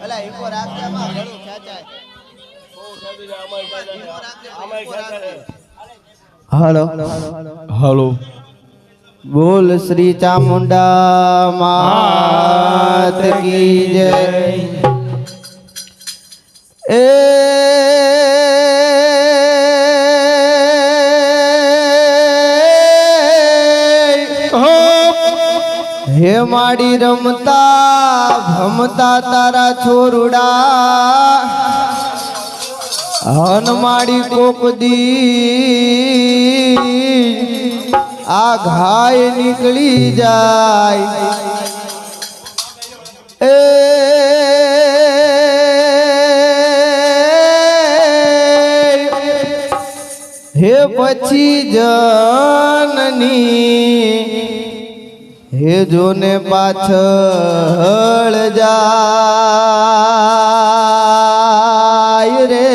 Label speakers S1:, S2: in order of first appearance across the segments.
S1: અલા ઈકો રાખજે આમાં ઘણું ખેંચાય.
S2: हेलो
S3: हेलो
S2: बोल श्री चामुंडा मात की जय। ए हे माड़ी रमता भमता तारा छोरुड़ा हन माड़ी कोक दी आ घाय निकली जाय। ए हे पछी जननी हे जोने पाछळ जाय रे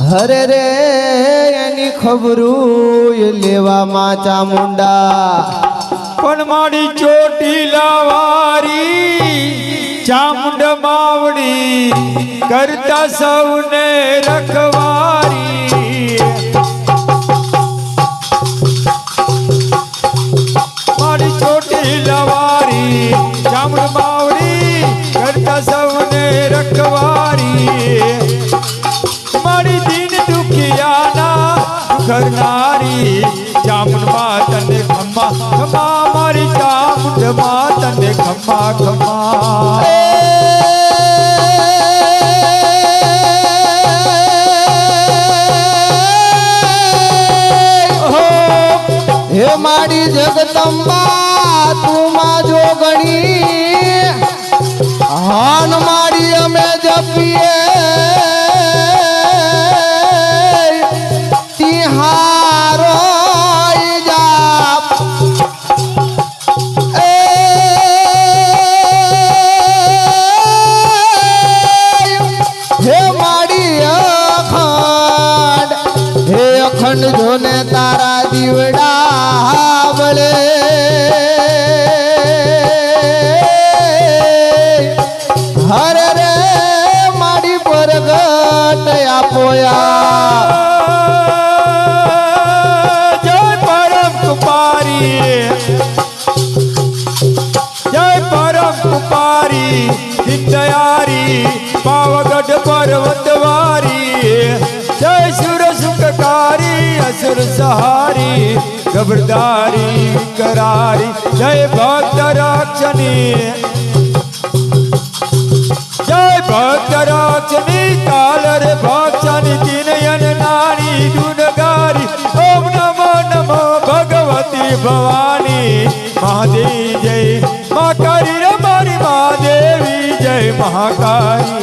S2: हरे रे एनी खबरू लेवा मा चामुंडा
S3: पण माड़ी चोटीला वारी चामुंड मावड़ी करता सौने रखवारी। माड़ी चोटीला वारी चामुंड मावड़ी करता सौने रखवारी। माड़ी दीन दुखिया ना करनारी चामुंड माता ने खम्मा खम्मा मारी चामुंड माता ने खम्मा खम्मा।
S2: हे माड़ी जगदम्बा तू मा जोगणी हान माड़ी अमे जपिए तिहारो जाप। हे माड़ी अखंड हे अखंड जोने तारा दीवड़ा बले हर रे माड़ी परगट आपोया।
S3: जय परम कुमारी जय परम कुमारी दयारी पावगढ़ पर्वतवारी। जय सुर सुखकारी असुर सहारी गबरदारी करारी। जय भक्त रक्षणी जय भक्त रक्षणी कालर भक्षणी तीनयन नारी दुनगारी। ओम नमो नमो भगवती भवानी महादेवी जय महाकारी रमारी महादेवी जय महाकारी।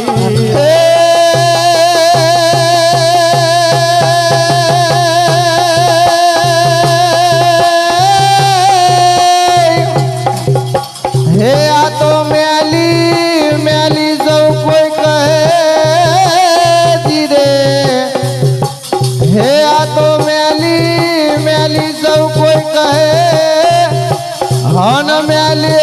S2: हे आ तो मैली मैली सौ कोई कहे धीरे। हे आ तो मैली मैली सौ कोई कहे हन मैली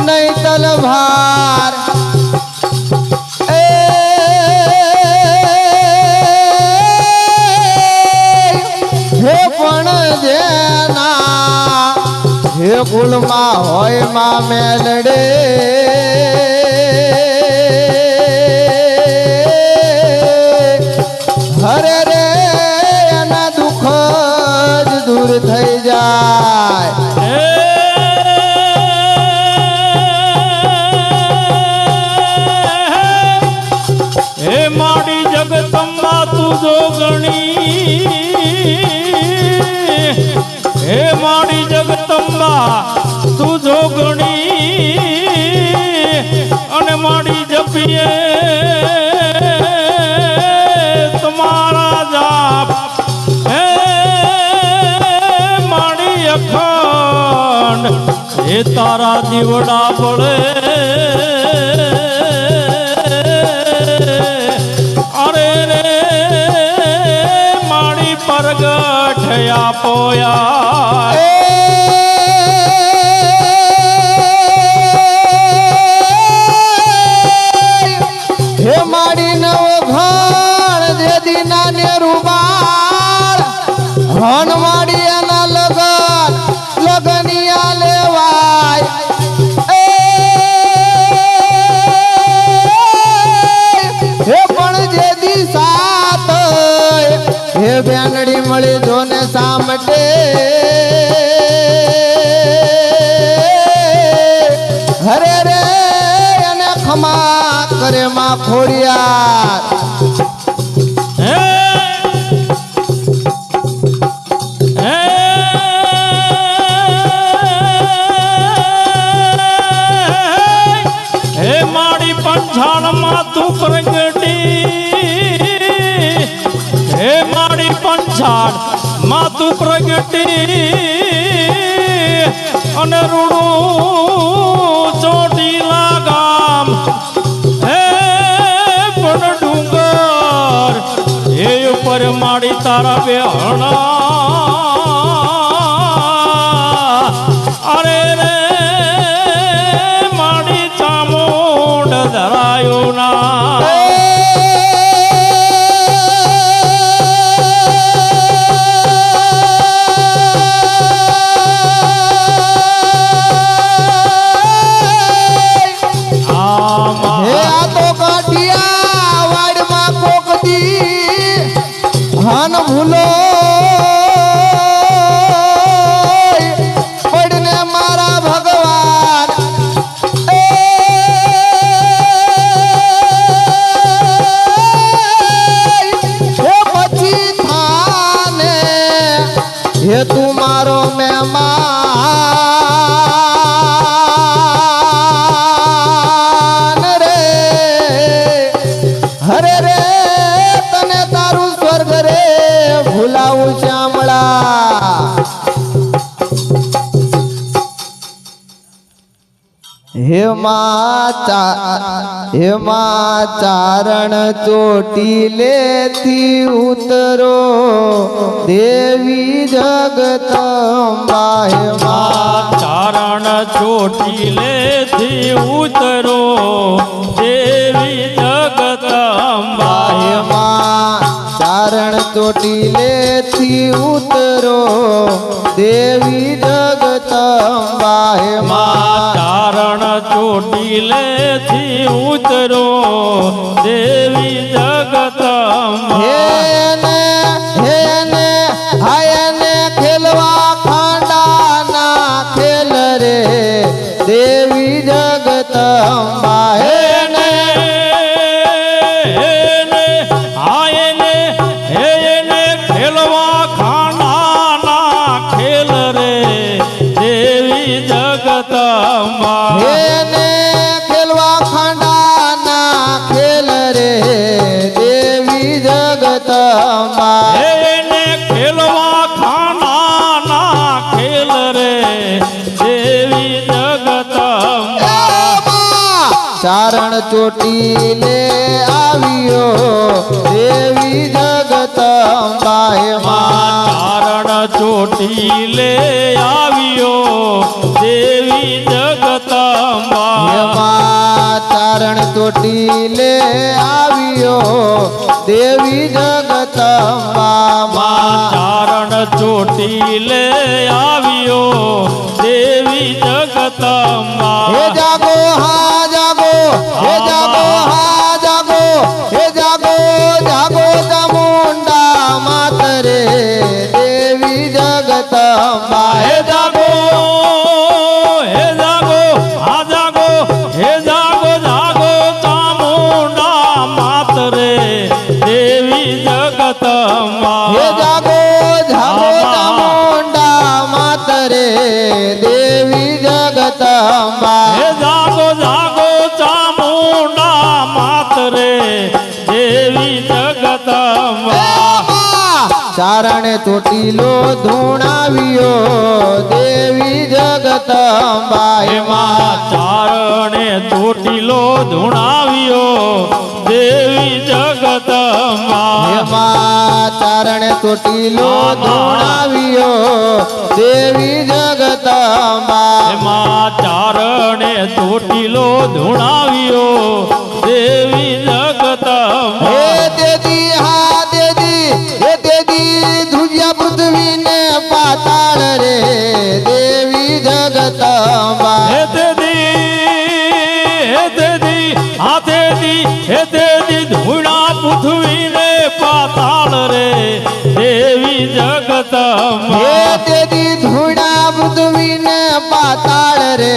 S2: नहीं तलवार। हे कुल मा होय मा मेलडे हरे रे एना दुख दूर થઈ જાય।
S3: हे माड़ी जगदम्बा तू जोगणी हे माड़ी जगदम्बा तू जोगणी अने माड़ी जपिए तुम्हारा जाप। हे माड़ी अखंड हे तारा दीवड़ा पड़े अरे रे माड़ी परगट
S4: થયા પોયા
S2: હે માડી નવ ઘણ દે દીના ને રૂબાળ હન માડી એના લગન લગનિયા લેવાય હે પણ જે દી સાત હે બેનડી મળી જોને સામટે હરે રે એને ખમા કરે માં ખોડિયાર
S4: હે મારી પંછાણમાં તું પ્રગટી હે મારી પંછાણ માં તું પ્રગટી અને રૂડું ચોટીલા ગામ હે પણ ડુંગર એ ઉપર માડી તારા બેહણા અરે રે માડી ચામુંડ ધરાયું ના
S2: હન ભૂલો પડને મારા ભગવાન હે પછી થાને હે તું મારો મહેમાન રે હરે રે તને તારું સ્વર્ગ રે ભૂલાવું શ્યામળા હે માં ચારણ ચોટી લેતી ઉતરો દેવી જગતંબા હે માં
S4: ચારણ ચોટીલેથી ઉતરો દેવી જગદંબા
S2: હે માં ચારણ ચોટીલેથી ઉતરો દેવી જગતંબા હે માં
S4: ચારણ ચોટીલેથી ઉતરો દેવી જગદંબા
S2: હેને હાયને ખેલવા ખાંડા ના ખેલ રે દેવી જગતંબા હેને
S4: આયને હેને ખેલવા ખાના ના ખેલ રે દેવી જગદંબા
S2: હેને ખેલવા ખાંડા ના ખેલ રે દેવી જગતંબા
S4: એને ખેલવા ખાના ના ખેલ રે દેવી જગદંબા
S2: ચારણ ચોટીલે આવ્યો દેવી જગતંબા હે માં
S4: ચારણ ચોટીલે આવ્યો દેવી જગદંબા
S2: હે માં ચારણ ચોટીલે આવ્યો દેવી જગતંબા માં
S4: ચારણ ચોટીલે આવ્યો દેવી જગદંબા
S2: હે જાગો હા જાગો હે જાગો હા જાગો હે જાગો જાગો ચામુંડા માત રે દેવી જગતંબા
S4: હે જાગો હે જાગો આ જાગો હે જાગો જાગો ચામુંડા માત રે દેવી જગદંબા
S2: હે જાગો જાગો ચામુંડા માત રે દેવી જગતંબા
S4: હે જાગો જાગો ચામુંડા માત રે દેવી જગદંબા
S2: ચારણ ચોટીલો ધૂણાવ્યો દેવી જગતંબા હે માં
S4: ચારણે ચોટીલો ધૂણાવ્યો દેવી જગદંબા
S2: હે માં ચારણે ચોટીલો ધોણાવ્યો દેવી જગદંબા
S4: એમાં ચારણે ચોટીલો ધૂણાવ્યો દેવી જગદંબા
S2: હે દેદી હા દેદી હે દેદી ધ્રુજ્યા પૃથ્વીને પાતાળ રે દેવી જગદંબા
S4: હે તેદી ધૂણા પૃથ્વીને પાતાળ રે દેવી જગદંબા
S2: હે દેદી ધૂણા પૃથ્વીને પાતાળ રે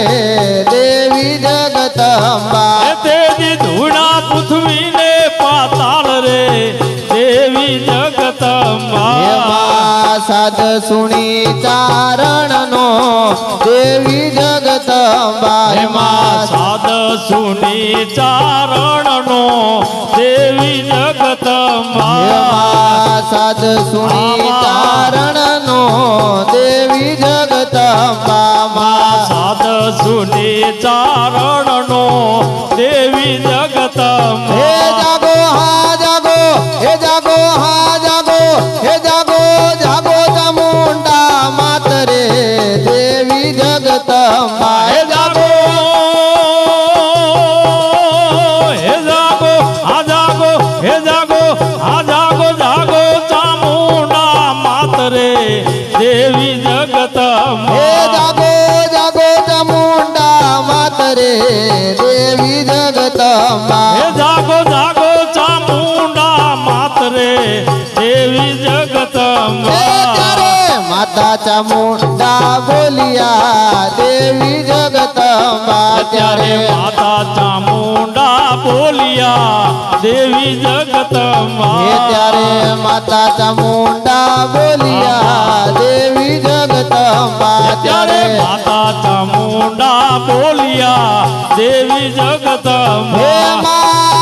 S2: દેવી જગદંબા
S4: હે તેદી ધૂણા પૃથ્વીને પાતાળ રે દેવી જગદંબા
S2: એમાં સાદ સુણી ચારણનો દેવી જગદંબા
S4: એમાં સાદ સુની ચારણનો દેવી જગદંબા
S2: એમાં સાદ સુણી ચારણનો દેવી જગદંબા
S4: સાદ સુની ચારણનો દેવી
S2: હે
S4: જગદંબા
S2: જાગો હા જાગો હે જાગો હા જાગો હે જાગો જાગો ચામુંડા માત રે દેવી જગદંબા
S4: હે જાગો હે જાગો આ જાગો હે જાગો આ જાગો જાગો ચામુંડા માત રે દેવી જગદંબા
S2: હે જાગો જાગો ચામુંડા માત રે દેવી જગદંબા
S4: હે જાગો જાગો ચામુંડા માત રે દેવી જગદંબા
S2: હે ત્યારે માતા ચામુંડા બોલિયા દેવી જગદંબા
S4: ત્યારે માતા ચામુંડા બોલિયા દેવી જગદંબા
S2: હે ત્યારે માતા ચામુંડા બોલિયા દેવી જગદંબા
S4: ત્યારે
S2: ત્યારે
S4: માતા ચામુંડા બોલિયા દેવી
S2: હે
S4: જગદંબા
S2: માંગ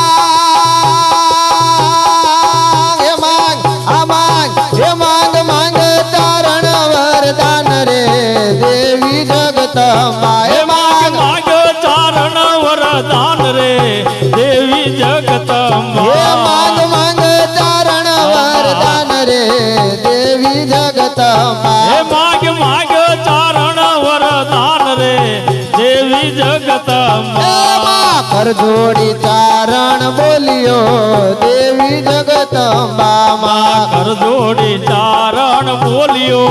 S2: હે માંગ આ માંગ હે માંગ માંગ તારણ વરદાન રે દેવી જગદંબા હે
S4: હે માગ
S2: માંગ
S4: માગ ચારણ વરદાન રે દેવી જગદંબા
S2: હે માંગ માંગ ચારણ વરદાન રે દેવી જગદંબા
S4: હે માગ માગ ચારણ વરદાન રે દેવી જગદંબા
S2: એમાં કરજોડી ચારણ બોલ્યો દેવી જગદંબા માં
S4: કર જોડી ચારણ બોલ્યો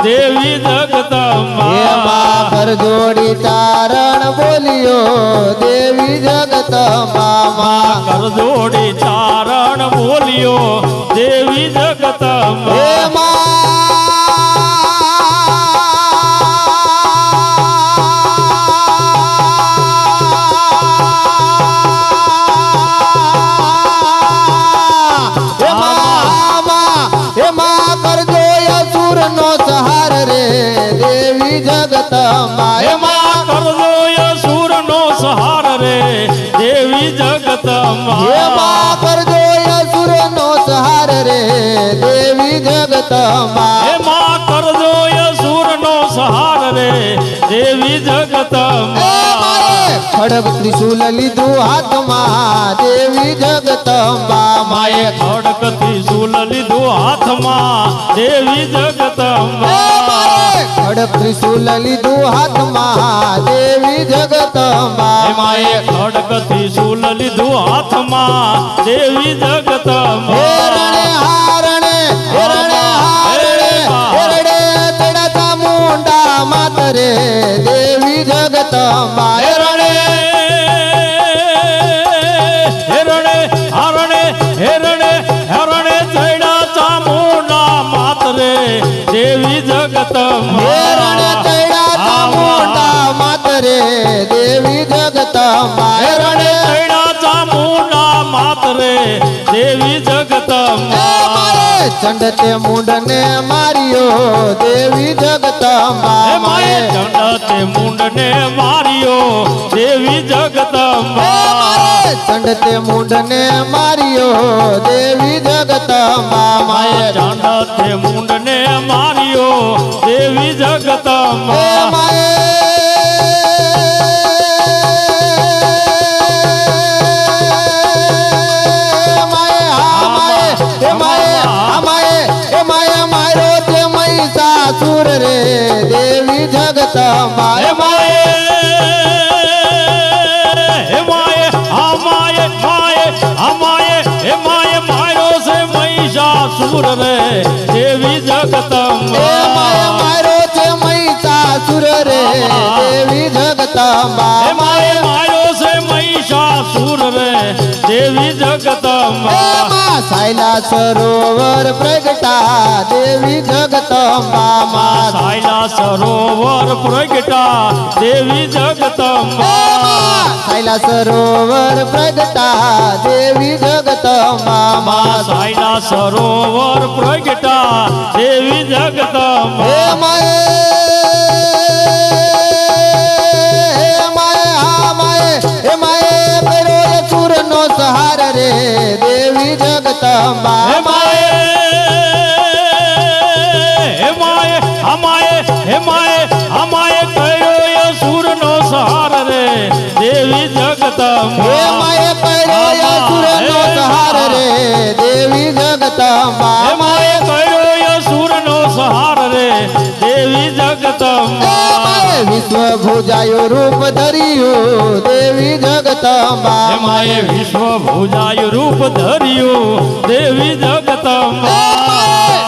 S4: દેવી જગદંબા
S2: એમાં કરજોડી ચારણ બોલ્યો દેવી જગદંબા માં
S4: કર જોડી ચારણ બોલ્યો દેવી જગદંબા
S2: એમાં કરજો અસુર નો સહાર રે દેવી જગદંબા
S4: એમાં કરજો અસુર નો સહાર રે દેવી જગદંબા
S2: એમાં કરજો અસુર નો સહાર રે દેવી જગદંબા
S4: એમાં કરજો અસુર નો સહાર રે દેવી જગદંબા
S2: ખડગ ત્રિશુલ લીધું હાથમાં દેવી જગદંબા માએ
S4: ખડક ત્રિશુલ લીધું હાથમાં દેવી જગદંબા
S2: ખડગ ત્રિશુલ લીધું હાથમાં દેવી જગદંબા
S4: માએ ખડક ત્રિશુલ લીધું હાથમાં દેવી જગદંબા
S2: હેરણે હારણે હેરણે હારણે હેરણે ચડતા મુંડા માતરે દેવી જગદંબા
S4: હેરણે હેરણે હારણે હેરણે હેરણે ચૈડા ચામુંડા માતરે દેવી જગદંબા
S2: હેરણે ચડ્યા ચામુંડા માતરે દેવી જગદંબા
S4: હેરણે ચૈડા ચામુંડા માતરે દેવી જગદંબા
S2: ચંડતે મુંડને માર્યો દેવી જગદંબા
S4: હે માએ ચંડતે મુંડને માર્યો દેવી જગદંબા
S2: ચંડતે મુંડને માર્યો દેવી જગદંબા
S4: માએ ચંડતે મુંડને માર્યો દેવી જગદંબા
S2: માએ રે દેવી જગદંબા
S4: હે માએ હે માએ આ માએ માએ આ માએ હે માએ માર્યો છે મહિષાસુર રે દેવી જગદંબા
S2: હે માએ માર્યો છે મહિષાસુર રે દેવી જગદંબા
S4: હે માએ માર્યો છે મહિષાસુર રે દેવી જગદંબા
S2: સાયલા સરોવર પ્રગટા દેવી જગદંબા માં
S4: સાયલા સરોવર પ્રગટા દેવી જગદંબા
S2: સાયલા સરોવર પ્રગટા દેવી જગદંબા માં
S4: સાયલા સરોવર પ્રગટા દેવી જગદંબા
S2: હે માએ સુરનો સહાર રે દેવી જગદંબા
S4: હે માએ હે માએ અમાએ હે માએ અમાએ કયો સુરનો સહાર રે દેવી જગદંબા
S2: હે માએ કર્યો સુરનો સહાર રે દેવી જગદંબા
S4: હે માએ કયો સુરનો સહાર રે દેવી જગદંબા
S2: વિશ્વ ભુજાયો રૂપ ધર્યું દેવી જગદંબા
S4: હે માએ વિશ્વ ભુજાયું રૂપ ધર્યું દેવી જગદંબા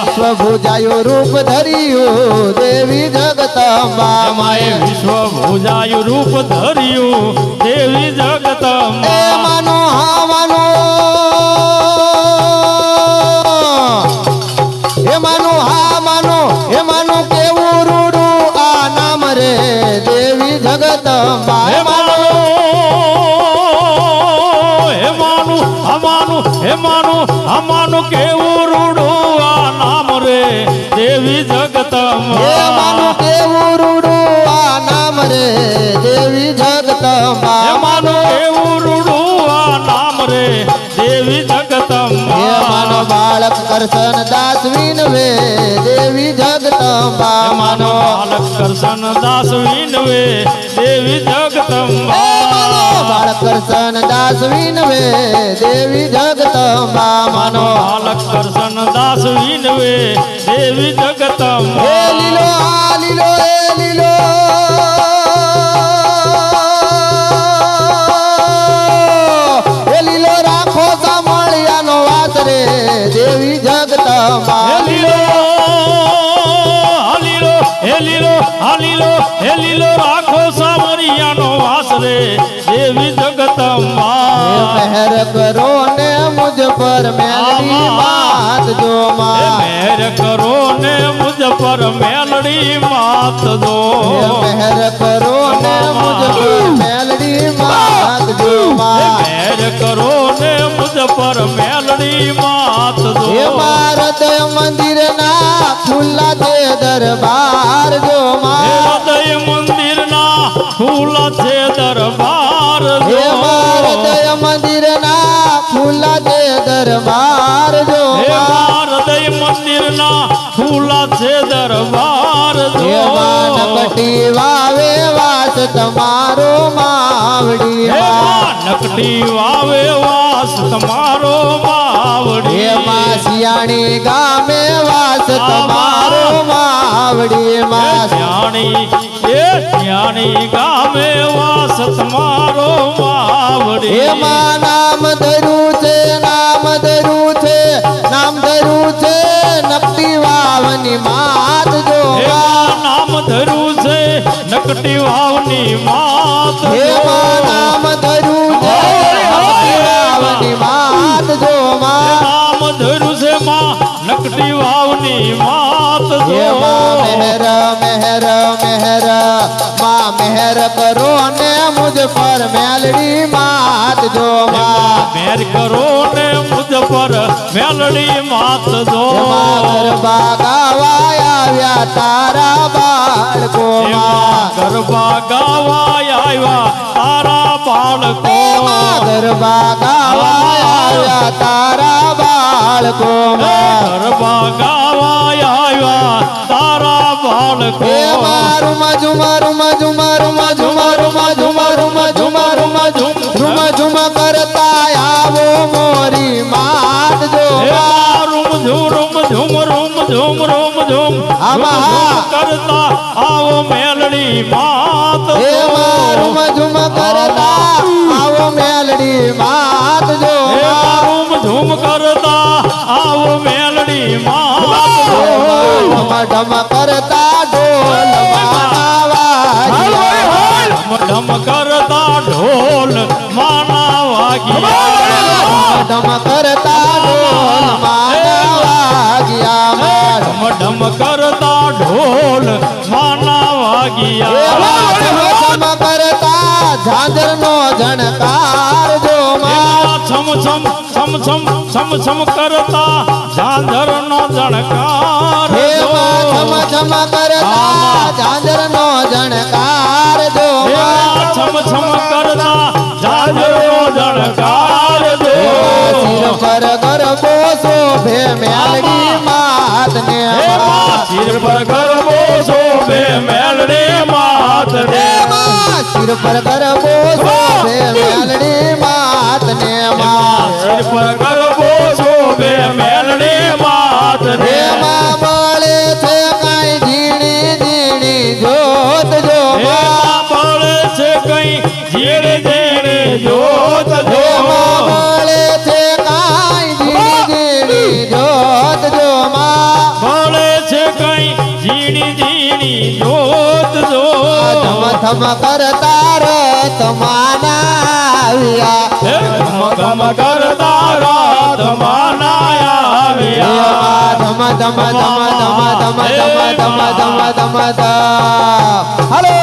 S2: વિશ્વ ભુજાયો રૂપ ધર્યું દેવી જગદંબા
S4: માએ વિશ્વ ભુજાયું રૂપ ધર્યું દેવી જગદંબા
S2: માનો હા માનો હે માનો હા માનો હે માનો કેવું રૂડું આ નામ રે દેવી જગદંબા
S4: હે માનો હે માનું અમાનું હે માનું અમાનું કેવું રૂડું આ નામ રે દેવી જગદંબા
S2: હે માનો કેવું રૂડું આ નામ રે દેવી જગદંબા
S4: હે માનું કેવું રૂડું આ નામ રે દેવી જગદંબા
S2: હે માનો બાળક કરશન દાસ વિનવે દેવી જગદંબા માનો
S4: બાલક કરશન દાસ વિનવે દેવી જગદંબા
S2: બાળક કરશન દાસ વિનવે દેવી જગદંબા માનો
S4: બાલક કરશન દાસ વિનવે દેવી
S2: હે
S4: જગદંબા
S2: લીલો આ લીલો એ લીલો હે લીલો રાખો સામળિયાનો વાસ રે દેવી જગદંબા
S4: હેલીલો હાલીલો હેલીલો હાલીલો હેલીલો રાખો સામરિયાનો વાસ રે દેવી જગદંબા
S2: મહેર કરો ને મુજ પર મેલડી માત જો માં
S4: મહેર કરો ને મુજ પર મેલડી માત દો
S2: મહેર કરો ને મુજ પર મેલડી માત જો માં
S4: મહેર કરો ને મુજ પર મેલડી માત દો
S2: હે મારદ મંદિર ના ખુલ્લા છે દરબાર જો માં
S4: હૃદય મંદિર ના ખુલ્લા છે દરબાર
S2: હે
S4: જો
S2: મારદ મંદિર ના ખુલ્લા છે દરબાર જો
S4: હે
S2: માં
S4: હૃદય મંદિર ના ખુલ્લા છે દરબાર
S2: હે માન કટી વાવે વાસ તમારો માવડી
S4: હે
S2: માં
S4: નકટી વાવે વાસ તમારો માવડી
S2: હે માં સિયાણી ગામે વાસ તમારો માવડી માં
S4: જ્ઞાની ગામે વાસ તમારો માવડી
S2: હે માં નામ ધરું છે નામ ધરું છે નામ ધરું છે નકટી વાવની માત જો
S4: હે
S2: માં
S4: નામ ધરું છે નકટી વાવની માત
S2: હે માં નામ ધરું છે નકટી વાવની માત જો માં
S4: નામ ધરું છે માં નકટી વાવની માત
S2: હે
S4: જો
S2: માં મહેર મહેર મહેર માં મહેર કરો ને મુજ પર મેલડી માત જો માં
S4: મેર કરો ને મુજ પર મેલડી માત દો
S2: એમાં ગરબા ગાવા આવ્યા તારા બાળકો માં
S4: ગરબા ગાવા આવ્યા તારા બાળકો
S2: એમાં ગરબા ગાવા આવ્યા તારા બાળકો માં
S4: ગરબા ગાવા આવ્યા તારા બાળકો
S2: એમાં રૂમા ઝુમા રૂમા ઝુમા રૂમા ઝુમા રૂમા ઝુમા રૂમા ઝુમા રૂમા ઝુમ રૂમા ઝુમા કરતા આવો મોરી માત જો
S4: રૂમ ઝુમ રૂમ ઝુમ રૂમ ઝુમ રૂમ ઝુમ
S2: આમાં હા.
S4: કરતા આવો મેલડી માત
S2: હે મારું ઝુમ કરતા આવો મેલડી માત જો
S4: હે મારું ઝૂમ કરતા આવો મેલડી માત
S2: ઢમ કરતા ઢોલ માના વાગ્યા
S4: ઢમ કરતા ઢોલ માના વાગ્યા
S2: ઢમ કરતા ઢોલ માના વાગ્યા
S4: ઢમ કરતા ઢોલ માના વાગ્યા
S2: ઢમ કરતા ઝાંઝર નો ઝણકાર જો
S4: છમ છમ છમ છમ છમ છમ કરતા ઝાંઝર નો જણકાર
S2: હે છમ છમ કરતા ઝાંઝર નો ઝણકાર જો
S4: છમ છમ કરતા ઝાંઝર નો જણકાર
S2: શિર પર ગરબો શોભે મેલડી માત ને
S4: શિર પર ગરબો શોભે મેલડી માત ને
S2: શિર પર ગરબો શોભે મેલડી માત ને
S4: શિર પર ગરબો શોભે મેલડી માત ને
S2: બળે છે કઈ ઝીણી ઝીણી જોત જો
S4: બળે છે કઈ ઝીણી ઝીણી જોત જો
S2: બળે છે કઈ ઝીણી ઝીણી જોત જો
S4: બળે છે કઈ ઝીણી ઝીણી જોત જો
S2: ધમ ધમ કરતા રત માનાવ્યા
S4: ગમ ગમ કરતા રાત માનાયા આવ્યા
S2: ધમ ધમ ધમ ધમ ધમ ધમ ધમ ધમ ધમ હલો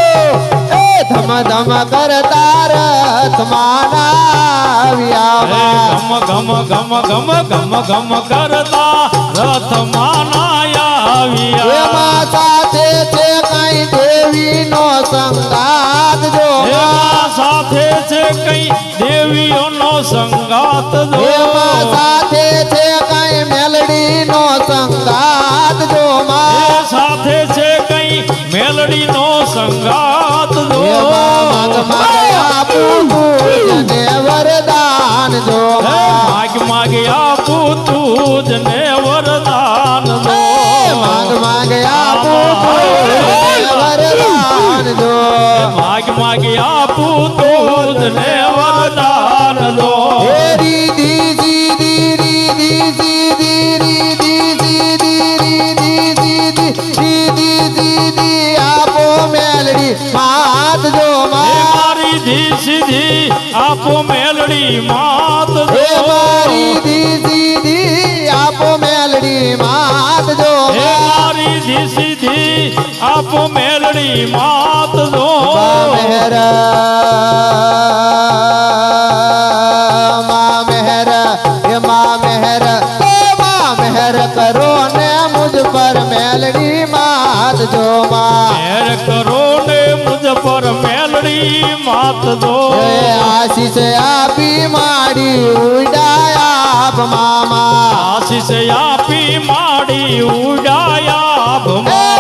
S2: એ ધમ ધમ કરતા રત માનાવ્યા
S4: ગમ ગમ ગમ ગમ ગમ ગમ કરતા રથ માનાયા આવ્યા
S2: એમાં સાથે છે કઈ દેવી નો સંગાત જો
S4: એમાં સાથે છે કઈ દેવીઓનો સંગાત જો
S2: એમાં સાથે છે કઈ મેલડી નો સંગાત જો
S4: એ સાથે છે કઈ મેલડીનો સંગાત જો
S2: માગ આપું ને વરદાન જો
S4: માગ માગ આપું તું જ ને વરદાન દો
S2: માગ આપું વરદાન જો
S4: માગ માગ આપું તું જ ને વરદાન દો
S2: રીધી સીધી રીધી સીધી રીધી સીધી રીધી સીધી રીધી સીધી આપો મેલડી માત જો
S4: મારી ધી સીધી આપો મેલડી માત દો
S2: મારી ધી સીધી આપો મેલડી માત જો
S4: મારી ધી સીધી આપો મેલડી માત દો
S2: મેહર માં મેહર એ માં મેહર એ માં મેહર કરો ને મુझ પર મેલડી માત જો
S4: મેર કરો ને મુझ પર મેલડી માત દો
S2: આશીષ આપી માડી ઉડાયા આપ મામા
S4: આશીષ આપી માડી ઉડાયા ભમા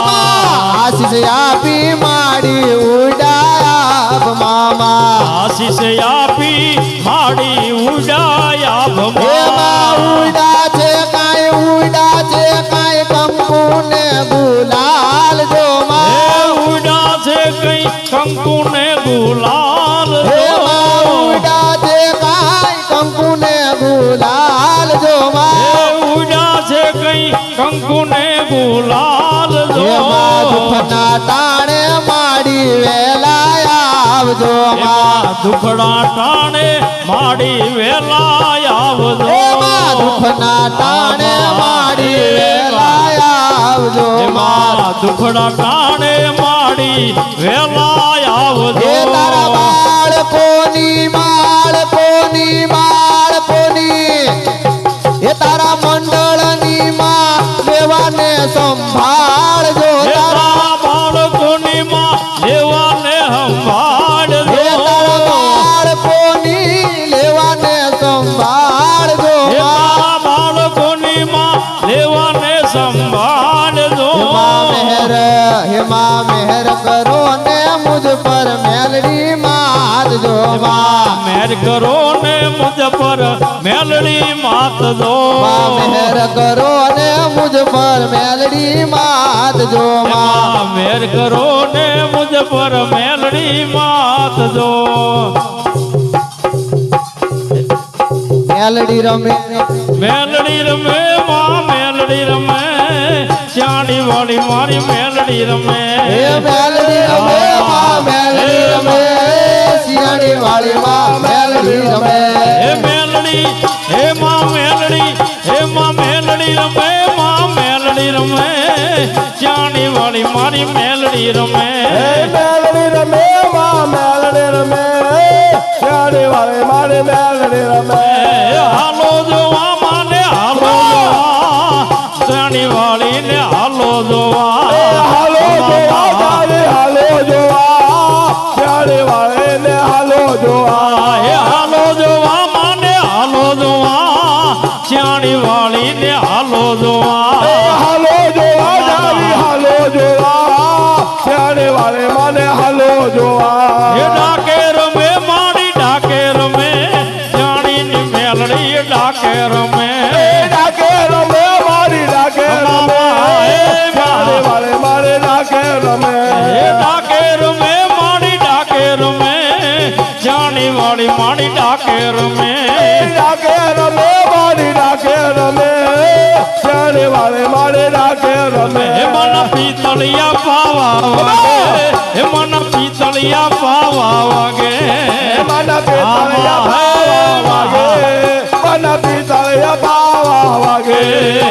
S2: આશીષ આપી માડી ઉડાયા આપ મામા
S4: આશીષ આપી માડી ઉડાયા ભમા
S2: એમાં ઉડા છે કાંઈ કંકુ ને ગુલાલ જો
S4: ઉડા છે કઈ કંકુ ને ગુલાલ
S2: એમાં ઉડા છે કાંઈ કંકુ ને ગુલાલ જો
S4: ઉડા છે કઈ કંકુ ને ગુલાલ
S2: એમાં દુખના ટાણે માડી વેલા આવજો
S4: દુખડા ટાણે માડી વેલા આવજો
S2: એમાં દુખના ટાણે માડી વેલા આવજો
S4: દુખડા ટાણે માડી વેલા આવજો
S2: એ તારા બાળકોની એ તારા મંડળની માં લેવાને સંભાળજો
S4: તારા બાળકોની માં લેવાને સંભાળજો
S2: તારા બાળકોની લેવાને સંભાળજો
S4: તારા બાળકોની માં લેવાને સંભાળજો
S2: હેમા મેહર કરો ને મુझ પર મેલડી માત જો
S4: મેર કરો ને મુજ પર મેલડી માત જો
S2: મહેર કરો અને મુજ પર મેલડી માત જો
S4: મેર કરો ને મુજ પર મેલડી માત જો
S2: મેલડી રમે
S4: મેલડી રમે માં મેલડી રમે ચાણી વાળી મારી મેલડી રમે
S2: એ મેલડી રમે માં મેલડી રમે શિયાળી વાળી માં મેલડી રમે
S4: હે મેલડી હે માં મેલડી હે માં મેલડી રમે માં મેલડી રમે ચાણી વાળી મારી મેલડી રમે
S3: મેલડી રમે માં મેલડી રમે ચાણી વાળી મારી મેલડી રમે
S4: હાલો જોવા માને હાલો જોવા ચાણી વાળી ને હાલો જોવા
S3: હાલો જોવા હાલો જોવા ચાણી વાળી ને હાલો જોવા
S4: હે હાલો જોવા માને હાલો જોવા ચાણી વાળી ને હાલો જોવા
S3: હાલો જોવા હાલો જોવા ચાણી વાળી માને હાલો જોવા
S4: હે ડાકે રમે મારી ડાકે રમે ચાણી ની મેલડી ડાકે રમે
S3: ડાકે રમે મારી ડાકે રમે ચાણી વાળી મારે ડાકે રમે
S4: હે ડાકે રમે મારી ડાકે રમે ચાણી વાળી મારી ડાકે રમે
S3: ડાકે રમે મારી ડાકે રમે ચાણી વાળી મારે ડાકે રમે
S4: હે મન પિતળિયા પાવા વાગે હે મન પિતળિયા પાવા વાગે
S3: મન પિતળિયા પાવા વાગે મન પિતળિયા પાવા વાગે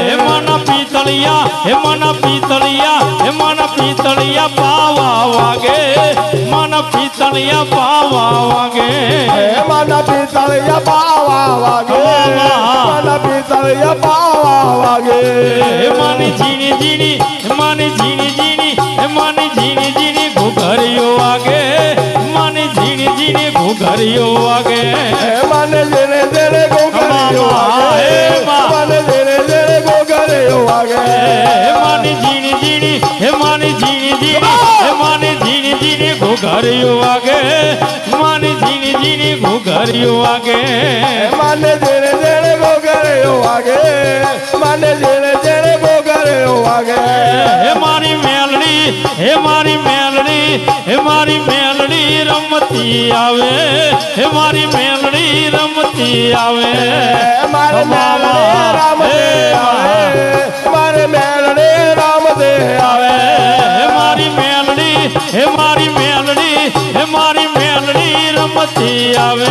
S4: હે મન પિતળિયા હે મન પિતળિયા હે મન પિતળિયા પાવા વાગે મન પિતળિયા પાવા વાગે
S3: મન પિતળિયા પાવા વાગે મન પિતળિયા પાવા વાગે
S4: હે માની ઝીણી ઝીણી હે માની ઝીણી ઝીણી હે માની ઝીણી ઝીણી ઘુઘરીઓ વાગે માની ઝીણી ઝીણી ઘુઘરીઓ વાગે
S3: મને જેને જેને ગોગરીઓ વાગે મને જેને જેને ગોગરીઓ વાગે
S4: હે માની ઝીણી ઝીણી હે માની ઝીણી ઝીણી હે માની ઝીણી ઝીણી ઘુઘરીઓ વાગે માની ઝીણી ઝીણી ઘુઘરીઓ વાગે
S3: મને જેને જેને ગોગરીઓ વાગે મને જેને જેને ગોગરીઓ વાગે
S4: હે મારી મેલડી હે મારી મેલડી હે મારી મેલડી રમતી આવે હે મારી મેલડી રમતી આવે
S3: મારે મેલડે રામ દે આવે મારે મેલડે રામ દે આવે
S4: હે મારી મેલડી હે મારી મેલડી હે મારી મેલડી રમતી આવે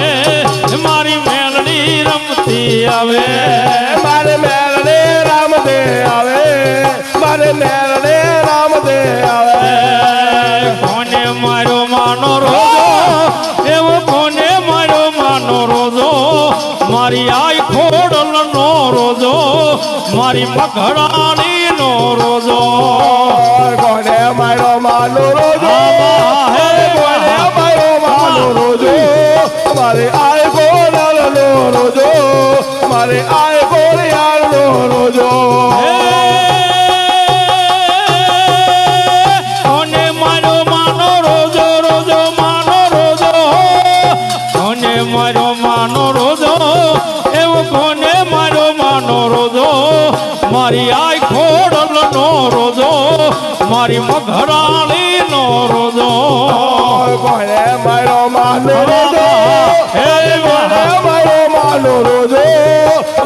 S4: હે મારી મેલડી રમતી આવે
S3: મારે મેલડે રામ દે આવે મારે મેલડે રામ દે આવે
S4: કોને મારો માનો રોજો એવો કોને મારો માનો રોજો મારી આઈ ખોડલ નો રોજો મારી મઘડાણી નો રોજો
S3: કોને મારો માનો રોજો
S4: હે
S3: કોને મારો માનો રોજો મારે આય ગોળલ નો રોજો મારે આય ગોળિયાર નો રોજો
S4: કોને મારો માનો રોજો રોજો માનો રોજો કોને મારો માનો રોજો એવો કોને મારો માનો રોજો મારી આઈ ખોડલ નો રોજો મારી મઘરાણી નો રોજો
S3: કોને મારો માનો રોજો
S4: હે
S3: કોને મારો માનો રોજો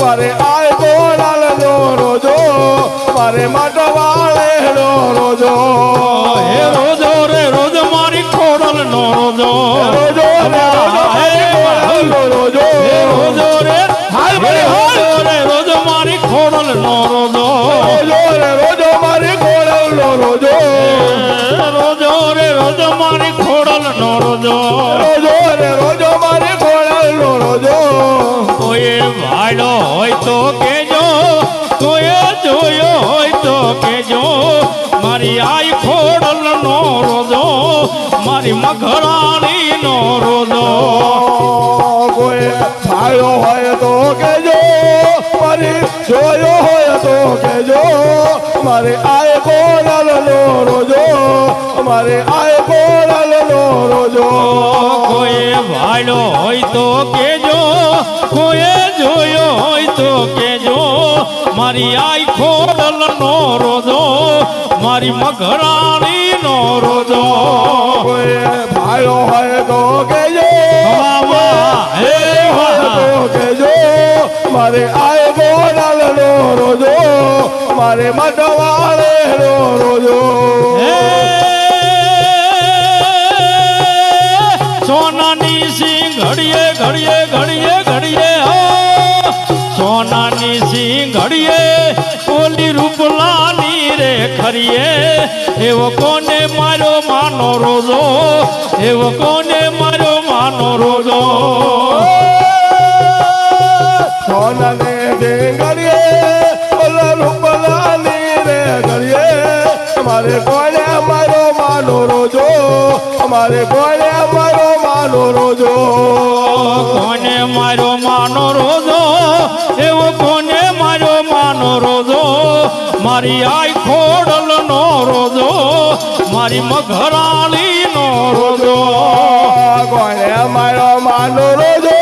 S3: મારે આય ગોળલ નો રોજો મારે માટવાળે નો રોજો
S4: હે રોજો રે રોજો મારી ખોડલ નો રોજો
S3: રોજો રે રોજો રોજો
S4: હે રોજો રે
S3: હાલ ભલે હાલ
S4: રોજો રે રોજો મારી ખોડલ નો રોજો
S3: રોજો રે રોજો મારી ગોળલ નો રોજો
S4: રોજો રે રોજો મારી ખોડલ નો રોજો
S3: રોજો રે રોજો મારી ગોળલ નો રોજો
S4: કોઈ વાડો હોય તો કેજો કોઈ જોયો હોય તો કેજો મારી આઈ ખોડલ નો રોજો મારી મઘરાણી નો રોજો
S3: કોઈ ભાયો હોય તો કેજો મારી જોયો હોય તો કેજો મારે આય ગોળલ નો રોજો મારે આય ગોળલ નો રોજો
S4: કોઈ વાડો હોય તો કોએ જોયો હોય તો કેજો મારી આઈ ખોડલ નો રોજો મારી મઘરાણી નો રોજો
S3: કોઈ ભાઈઓ હોય તો કેજો
S4: હે
S3: તો કેજો મારે આય ગોડાલ નો રોજો મારે મઢવાળે નો રોજો
S4: સોનાની સિંહ ઘડીએ ઘડીએ ઘડીએ ઘડીએ હો સોનાની સિંહ ઘડીએ ઓલી રૂપલાની રે ખરીએ એવો કોને મારો માનો રોજો એવો કોને મારો માનો રોજો
S3: સોનાને ડેંગરીએ ઓલા રૂપલાની રે ઘડીએ અમારે કોને મારો માનો રોજો અમારે કોને મારો માનો રોજો
S4: કોને મારો માનો રોજો એવો કોને મારો માનો રોજો મારી આઈ ખોડલ નો રોજો મારી મઘરાળી નો રોજો
S3: કોને મારો માનો રોજો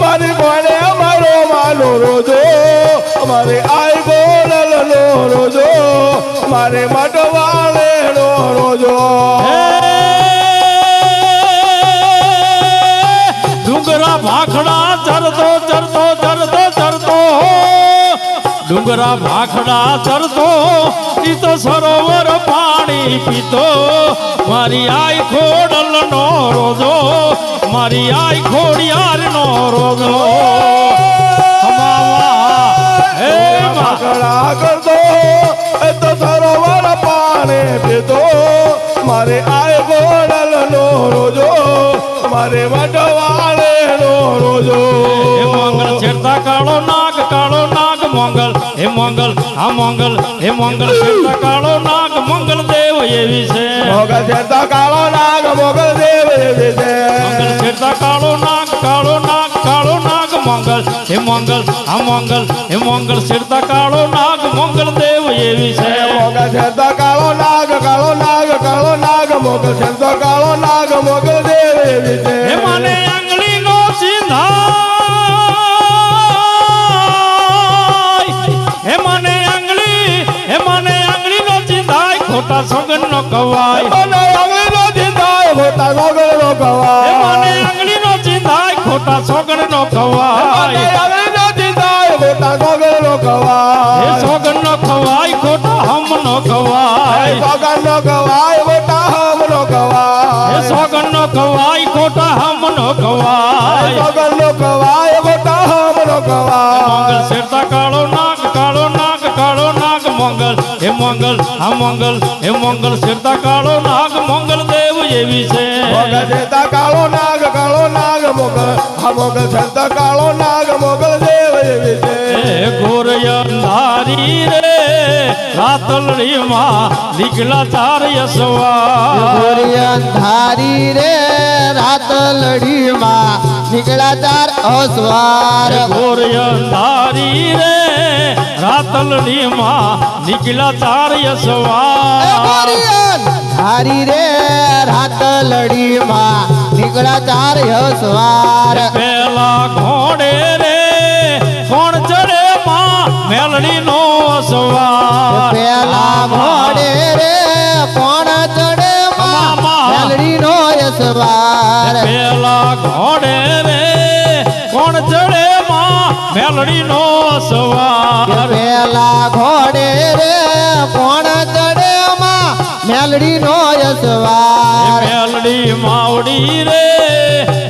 S3: મારી કોને મારો માનો રોજો અમારે આઈ ગોળલ નો રોજો મારે મઢવાળે નો રોજો
S4: ડુંગરા ભાખડા ચરતો ચરતો ચરતો ચરતો ડુંગરા ભાખડા ચરતો ઈ તો સરોવર પાણી પીતો મારી આઈ ખોડલ નો રોજો મારી આઈ ખોડિયાર નો રોજો
S3: ભાખડા કરતો એ તો સરોવર પાણી પીતો મારે આય ગોળલ નો રોજો મારે મઢવાળે નો રોજો
S4: હે મંગળ છેડતા કાળો નાગ મંગળ હે મંગળ આ મંગળ હે મંગળ છેડતા કાળો નાગ મંગળ દેવ એવી છે
S3: મોગલ છેડતા કાળો નાગ મોગલ દેવ એવી છે
S4: મંગળ છેડતા કાળો નાગ મંગળ હે મંગળ આ મંગળ હે મંગળ છેડતા કાળો નાગ મંગળ દેવ એવી છે
S3: મોગલ છેડતા કાળો નાગ મોગલ છેડતા કાળો નાગ મોગલ દેવ એવી છે
S4: હે મને આંગળી નો ચિંધા હે મને આંગળી નો ચિંધાય ખોટા સોગન નો કવાય
S3: મને આંગળી નો ચિંતાય ખોટા સોગન નો
S4: હે મને
S3: કવાય
S4: આંગળી નો ચિંધાય ખોટા સોગન નો
S3: મને
S4: કવાય
S3: આંગળી નો ચિંતાય ખોટા સોગન નો
S4: હે
S3: કવાય
S4: સોગન નો ખવાય ખોટા હમ નો ખવાય
S3: સોગન નો કવાય ખોટા હમ નો
S4: હે
S3: કવાય
S4: સોગન નો ખવાય ખોટા હમ નો ખવાય
S3: સોગન નો કવાય ખોટા હમ નો
S4: મંગળ
S3: કવાય
S4: શેરતા કાળો નાગ મંગળ હે મંગળ આ મંગળ હે મંગળ શેરતા કાળો નાગ મંગળ દેવ એવી છે
S3: મોગલ છેડતા કાળો નાગ મોગલ આ મોગલ છેડતા કાળો નાગ મોગલ દેવ એવી છે
S4: હે ઘોર અંધારી રે રાતલડી માં નીકળા ચાર યસવા
S2: ગોરી અંધારી રે રાત લડીમાં નીકળ્યા ચાર અસવાર
S4: ઘોર અંધારી રે રાતલડી માં નીકળા ચાર યસવા
S2: ગોરી અંધારી રે રાત લડીમાં નીકળ્યા ચાર અસવાર
S4: પેલા ઘોડે રે કોણ ચડે માં મેલડી નો સવાર
S2: પેલા ઘોડે રે કોણ ચડે માં મેલડી નો યસવાર
S4: પેલા ઘોડે રે કોણ ચડે માં મેલડી નો સવાર
S2: પેલા ઘોડે રે કોણ ચડે માં મેલડી નો યસવાર
S4: મેલડી માવડી રે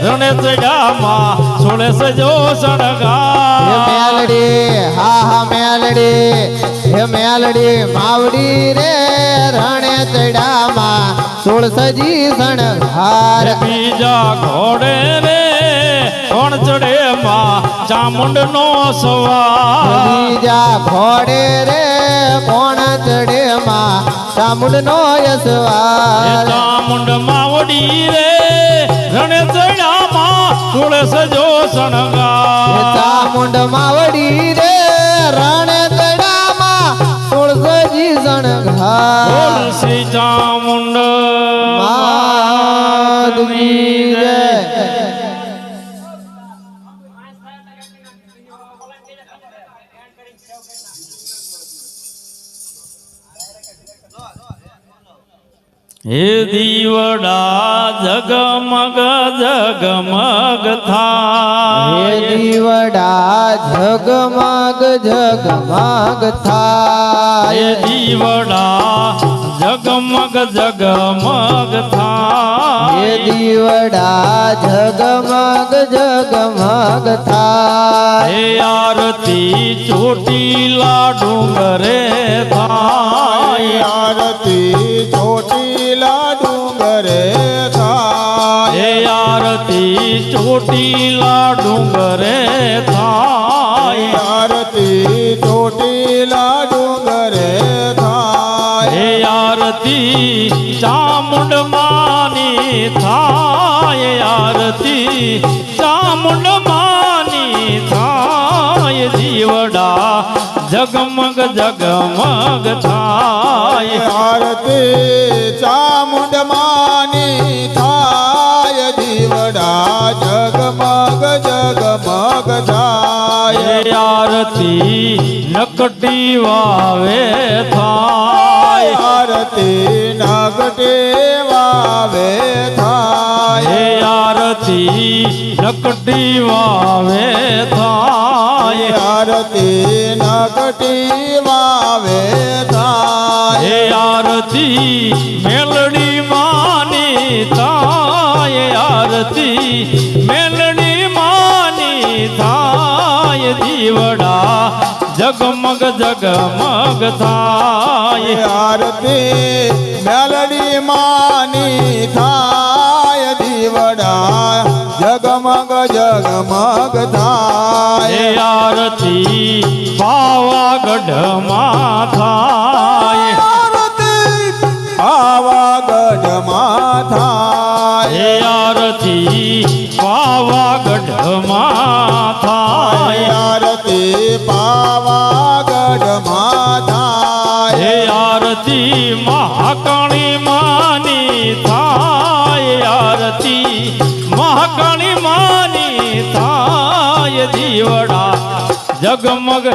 S4: રણે ચડામાં સોળે સજો સણગા
S2: મેલડી હા મેલડી હે મેલડી માવડી રે રણે ચડામાં સોળ સજી સણહાર
S4: બીજા ઘોડે રે કોણ ચડે માં ચામુંડ નો સવાર
S2: બીજા ઘોડે રે કોણ ચડે માં ચામુંડ નો યસવાર
S4: ચામુંડ માવડી રે રણે ચડામાં સોળે સજો સણગા
S2: ચામુંડ માવડી રે રણે ચડામાં સોળ સજી સણહાર
S4: શ્રી ચામુંડ
S2: માધવી રે
S4: હે દીવડા જગમગ જગમગ
S2: હે
S4: થાય
S2: દીવડા ઝગમગ ઝગમગ
S4: હે
S2: થાય
S4: દીવડા જગમગ જગમગ
S2: હે
S4: થાય
S2: દીવડા ઝગમગ ઝગમગ થાય
S4: હે આરતી ચોટીલા ડુંગરે થાય
S3: આરતી ચોટીલા ડુંગરે થાય
S4: હે આરતી ચોટીલા ડુંગરે થાય
S3: આરતી ચોટીલા ડુંગરે થાય
S4: હે આરતી ચામુંડ માની થાય આરતી ચામુંડ માની થાય જીવડા જગમગ જગમગ થાય
S3: આરતી ચામુંડ માની થાય દીવડા જગમગ જગમગ થાય
S4: હે આરતી નકટી વાવે થાય
S3: આરતી નગટે વાવે થાય
S4: હે આરતી નકટી વાવે થાય
S3: આરતી નગટી વાવે થાય
S4: હે આરતી મેલડી માની થાય આરતી મેલડી માની થાય દીવડા જગમગ જગમગ થાય
S3: આરતી મેલડી માની થાય દીવડા જગમગ જગમગ
S4: હે
S3: થાય
S4: આરતી પાવાગઢમાં થાય
S3: આરતી પાવાગઢમાં થાય
S4: હે આરતી પાવાગઢમાં થાય
S3: આરતી પાવાગઢમાં થાય
S4: હે આરતી મહાકાળી માની થાય આરતી મહાકાળી માની થાય દીવડા જગમગ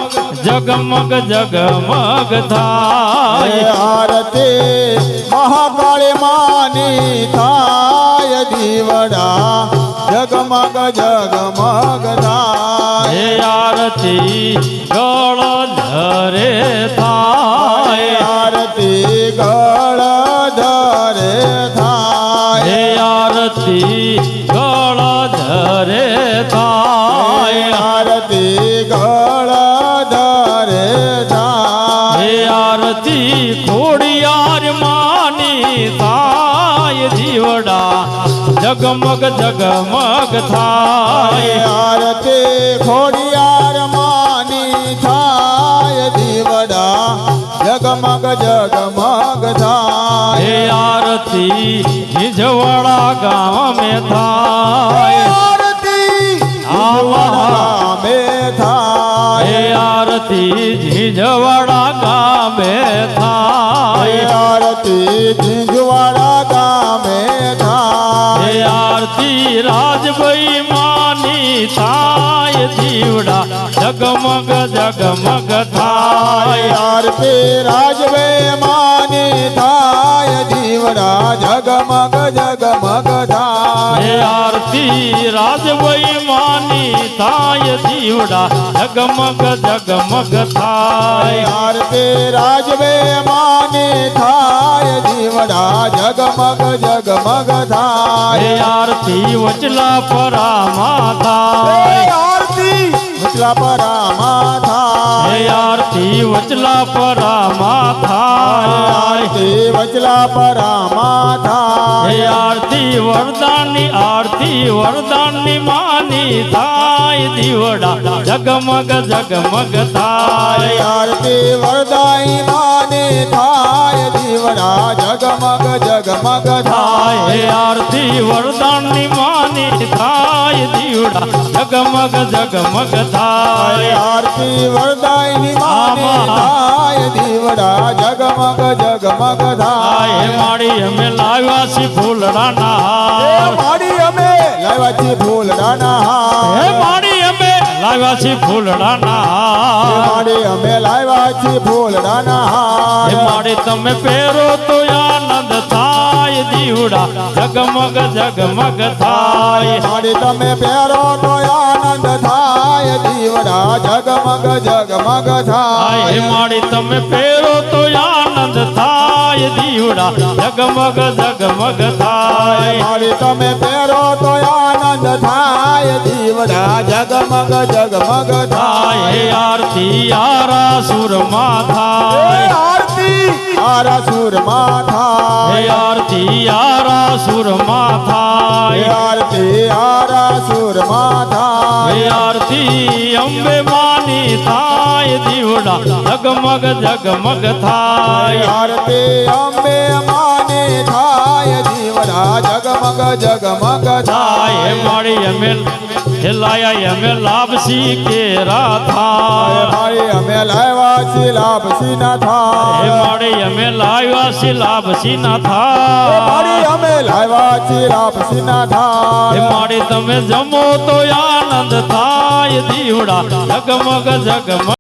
S4: જગમગ જગમગ થાય
S3: આરતી મહાકાળી માની થાય દીવડા જગમગ જગમગ થાય
S4: હે આરતી ગળધરે થાય
S3: આરતી ગળધરે થાય
S4: હે આરતી ગળધરે થાય
S3: આરતી ગળધરે થાય
S4: હે આરતી ખોડિયાર માની થાય દીવડા જગમગ જગમગ થાય
S3: આરતી ખોડિયાર માની થાય દીવડા જગમગ જગમગ થાય
S4: હે આરતી નિજવાડા ગામે થાય
S3: આરતી
S4: આવા
S3: મે થાય
S4: હે આરતી નિજવાડા ગામે થાય
S3: આરતી ઝીંઝવાડા ગામે થાય
S4: હે આરતી રાજભાઈ માની થાય દીવડા જગમગ જગમગ થાય
S3: આરતી રાજવે માની થાય દીવડા જગમગ જગમગ
S4: હે
S3: થાય
S4: આરતી રાજભાઈ માની થાય દીવડા જગમગ જગમગ થાય
S3: આરતી રાજવે માની થાય દીવડા જગમગ જગમગ
S4: હે
S3: થાય
S4: આરતી વચલા પરામાં થાય
S3: આરતી વચલા પરામાં
S4: હે
S3: થાય
S4: આરતી વચલા પરામાં થાય
S3: આરતી વચલા પરામાં
S4: હે
S3: થાય
S4: આરતી વરદાનની માની થાય દીવડા જગમગ જગમગ થાય
S3: આરતી વરદાઈ માને થાય દીવડા જગમગ જગમગ
S4: હે
S3: થાય
S4: આરતી વરદાનની માની થાય દીવડા જગમગ જગમગ થાય
S3: આરતી વરદાઈ માને થાય દીવડા જગમગ જગમગ
S4: હે
S3: થાય
S4: માડી અમે લાવ્યા છીએ ફૂલડાના હાર
S3: માડી અમે લાવ્યા છીએ ફૂલડાના
S4: હે
S3: હાર
S4: માડી અમે લાવ્યા છીએ ફૂલડાના હાર
S3: માડી અમે લાવ્યા છીએ ફૂલડાના
S4: હે
S3: હાર
S4: માડી તમે પહેરો તો આનંદ થાય દીવડા જગમગ જગમગ થાય
S3: મારી તમે પહેરો તો આનંદ થાય દીવડા જગમગ જગમગ થાય
S4: હે માડી તમે પહેરો તો આનંદ થાય દીવડા જગમગ જગમગ થાય
S3: મારી તમે પહેરો તો આનંદ થાય દીવડા જગમગ જગમગ થાય
S4: હે આરતી આરા સુરમાં
S3: હે
S4: થાય
S3: આરતી આરા સુરમાં
S4: હે
S3: થાય
S4: આરતી આરા સુરમાં
S3: હે
S4: થાય
S3: આરતી આરા સુરમાં
S4: હે
S3: થાય
S4: આરતી અંબે માની થાય દીવડા જગમગ જગમગ થાય
S3: આરતી અંબે માને થાય દીવડા જગમગ જગમગ
S4: થાય
S3: થાય
S4: માડી અમે હેલાયા અમે લાભસી કેરા થાય
S3: ભાઈ અમે લાવ્યા છીએ લાભસી ના
S4: હે
S3: થાય
S4: માડી અમે લાવ્યા છે લાભસી ના
S3: મારી
S4: થાય
S3: અમે લાવ્યા છીએ લાભસી ના
S4: હે
S3: થાય
S4: માડી તમે જમો તો આનંદ થાય દીવડા જગમગ જગમગ